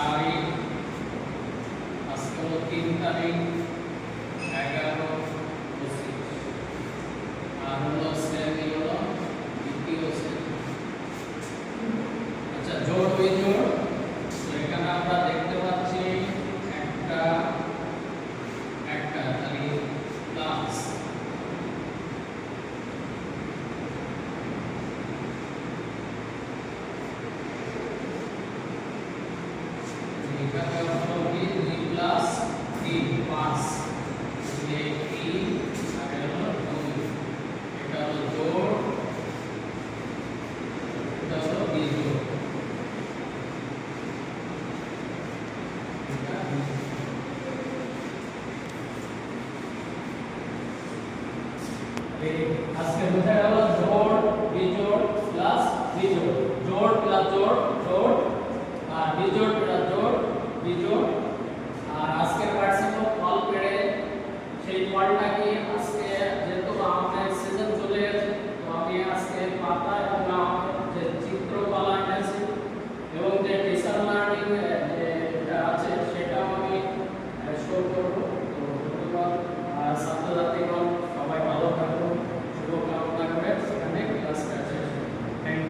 তারিখ আজকে হলো 3 তারিখ 11/25 আর হলো শ্রেণী হলো দ্বিতীয় শ্রেণী। আচ্ছা, জোড় বিজোড়। তো এখানে আমরা দেখতে পাচ্ছি একটা তাহলে প্লাস এখানে হলো কি 2 প্লাস 3 5 এই 3 আর হলো 2। এটা হলো জোড়, এটা হলো বিজোড়। আজকে বোঝা গেল জোড় বিজোড় প্লাস বিজোড়, জোড় প্লাস জোড় জোড়, আর বিজোড় প্লাস জোড় বিজোড়। আর আজকের পার্ট ছিল ফল পেড়ে, সেই ফলটা কি